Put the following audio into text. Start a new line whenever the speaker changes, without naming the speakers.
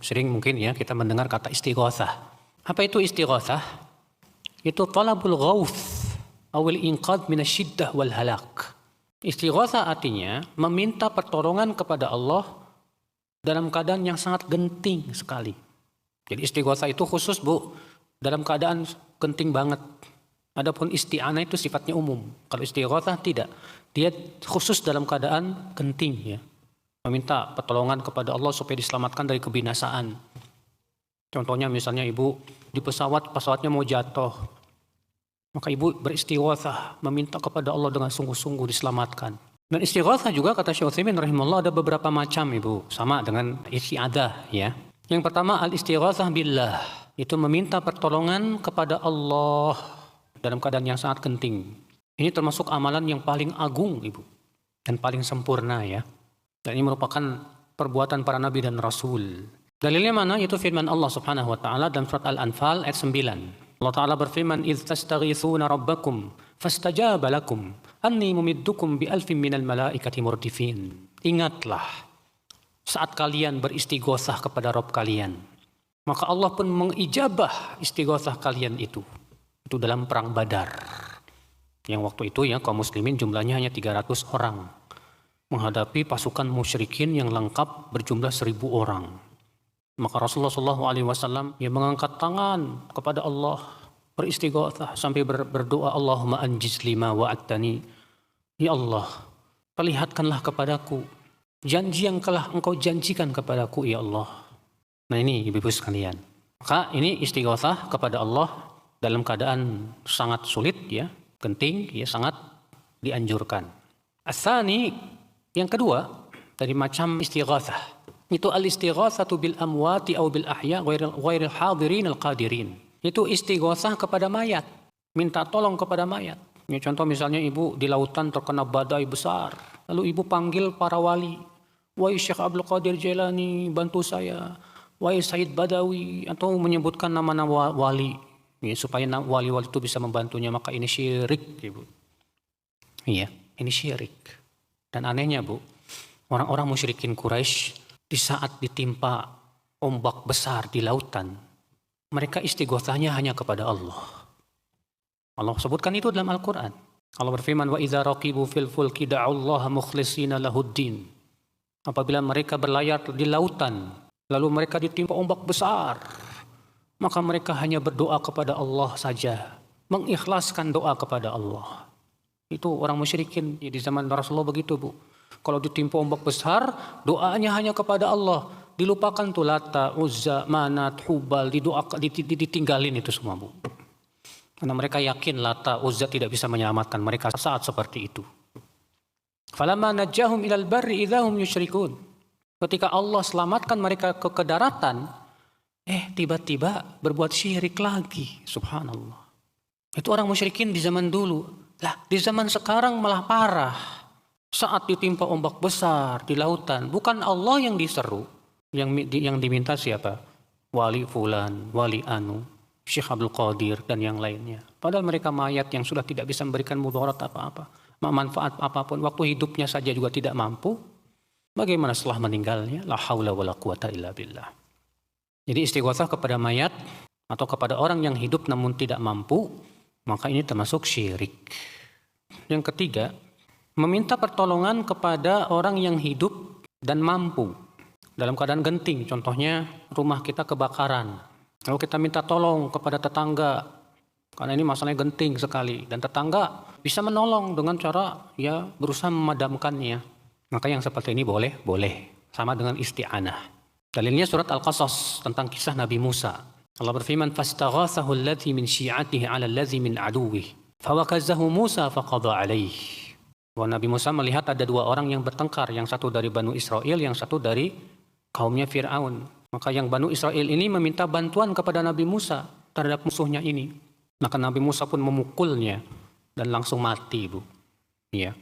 Sering mungkin ya kita mendengar kata istighatsah. Apa itu istighatsah? Itu talabul ghauth awil inqadh minasyiddah wal halak. Istighatsah artinya meminta pertolongan kepada Allah dalam keadaan yang sangat genting sekali. Jadi istighatsah itu khusus Bu, dalam keadaan genting banget. Adapun isti'anah itu sifatnya umum. Kalau istighatsah tidak. Dia khusus dalam keadaan genting ya. Meminta pertolongan kepada Allah supaya diselamatkan dari kebinasaan. Contohnya misalnya ibu di pesawatnya mau jatuh. Maka ibu beristighatsah, meminta kepada Allah dengan sungguh-sungguh diselamatkan. Dan istighatsah juga kata Syekh Utsaimin rahimahullah ada beberapa macam ibu. Sama dengan isti'adzah ya. Yang pertama al-istighatsah billah. Itu meminta pertolongan kepada Allah dalam keadaan yang sangat genting. Ini termasuk amalan yang paling agung ibu. Dan paling sempurna ya. Dan ini merupakan perbuatan para nabi dan rasul. Dalilnya mana? Itu firman Allah Subhanahu wa taala dalam surat Al-Anfal ayat 9. Allah taala berfirman, "Idz tastaghitsuna rabbakum fastajaba lakum anni mumiddukum bi alfin minal malaikati murdifin." Ingatlah saat kalian beristighatsah kepada Rabb kalian, maka Allah pun mengijabah istighatsah kalian itu. Itu dalam perang Badar. Yang waktu itu ya kaum muslimin jumlahnya hanya 300 orang. Menghadapi pasukan musyrikin yang lengkap berjumlah 1000 orang. Maka Rasulullah SAW yang mengangkat tangan kepada Allah, beristighatsah sampai berdoa, Allahumma anjiz lima wa'adtani. Ya Allah, perlihatkanlah kepadaku janji yang telah engkau janjikan kepadaku ya Allah. Nah ini ibu-ibu sekalian. Maka ini istighatsah kepada Allah dalam keadaan sangat sulit ya, genting ya, sangat dianjurkan. As-tsani, yang kedua dari macam istighatsah itu al-istighatsatu bil amwati aw bil ahya ghairil hadirin al qadirin. Itu istighatsah kepada mayat, minta tolong kepada mayat. Ya, contoh misalnya ibu di lautan terkena badai besar, lalu ibu panggil para wali, wahai Syekh Abdul Qadir Jailani bantu saya, wahai Said Badawi, atau menyebutkan nama-nama wali ya, supaya wali-wali itu bisa membantunya. Maka ini syirik ibu. Iya, ini syirik. Dan anehnya Bu, orang-orang musyrikin Quraisy di saat ditimpa ombak besar di lautan, mereka istighatsahnya hanya kepada Allah. Allah sebutkan itu dalam Al-Quran. Allah berfirman, wa idza raqibu fil fulki da'allaha mukhlishina lahuddin. Apabila mereka berlayar di lautan, lalu mereka ditimpa ombak besar, maka mereka hanya berdoa kepada Allah saja, mengikhlaskan doa kepada Allah. Itu orang musyrikin di zaman Rasulullah begitu Bu. Kalau ditimpa ombak besar, doanya hanya kepada Allah. Dilupakan tuh Lata, Uzza, Manat, Hubal, ditinggalin itu semua Bu. Karena mereka yakin Lata, Uzza tidak bisa menyelamatkan mereka saat seperti itu. Falamma najjahum ilal barri idzahum yusyrikun. Ketika Allah selamatkan mereka ke daratan, tiba-tiba berbuat syirik lagi. Subhanallah. Itu orang musyrikin di zaman dulu. Lah, di zaman sekarang malah parah. Saat ditimpa ombak besar di lautan, bukan Allah yang diseru, yang diminta siapa? Wali fulan, wali anu, Syekh Abdul Qadir dan yang lainnya. Padahal mereka mayat yang sudah tidak bisa memberikan mudarat apa-apa, manfaat apapun. Waktu hidupnya saja juga tidak mampu. Bagaimana setelah meninggalnya? La haula wala quwata illa billah. Jadi istighatsah kepada mayat atau kepada orang yang hidup namun tidak mampu, maka ini termasuk syirik. Yang ketiga, meminta pertolongan kepada orang yang hidup dan mampu dalam keadaan genting. Contohnya rumah kita kebakaran, lalu kita minta tolong kepada tetangga karena ini masalahnya genting sekali, dan tetangga bisa menolong dengan cara ya berusaha memadamkannya. Maka yang seperti ini boleh, sama dengan isti'anah. Dalilnya surat Al-Qasas tentang kisah Nabi Musa. Allah berfirman, "Fastaghathahu alladhi min syi'atihi 'ala alladhi min 'aduwwihi, fawakazahu Musa faqadha 'alaihi." Bahwa Nabi Musa melihat ada dua orang yang bertengkar, yang satu dari Banu Israel, yang satu dari kaumnya Fir'aun. Maka yang Banu Israel ini meminta bantuan kepada Nabi Musa terhadap musuhnya ini. Maka Nabi Musa pun memukulnya dan langsung mati, Bu. Ya.